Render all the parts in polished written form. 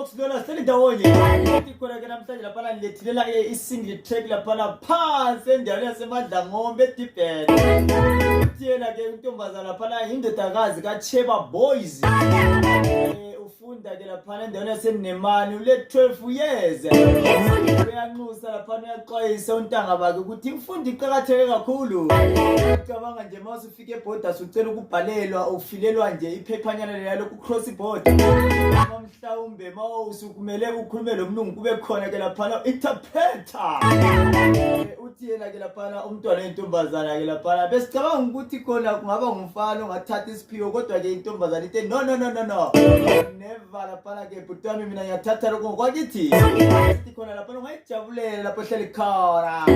Oxlona selindawonye ikhona ke namhlanje lapha nilethilela isingle track lapha phansi endaweni yaseMadlangombe eDibet. Yena ke intombazana lapha indodakazi kaCheba Boys. Ufunda ke lapha endaweni yaseNemani ule 12 years. Uyanxusa lapha uyaxwayisa untanga bakhe ukuthi imfundo iqhakatheke kakhulu. Ucabanga nje mase ufike eborders ucela ukubhalelwa ufilelwa nje iphephanyana lelo ku cross board. Mhlawumbe mawusukumele ukhulume lomlungu kube khona ke lapha interpreter. Uthi yena ke lapha umntwana wentombazana ke lapha besicabanga ukuthi khona kungaba ngumfana ongathatha isiphiwo kodwa ke intombazana ithi no never lapha ke butwami mina ngiyathatha lokho ngokwakithi sithi khona lapha ungayijabulela lapha ehleli khona.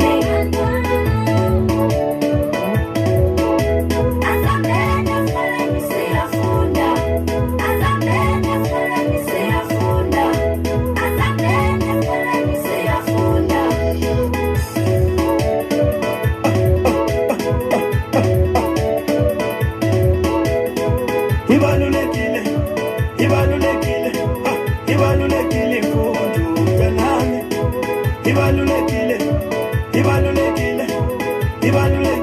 Ibalulekile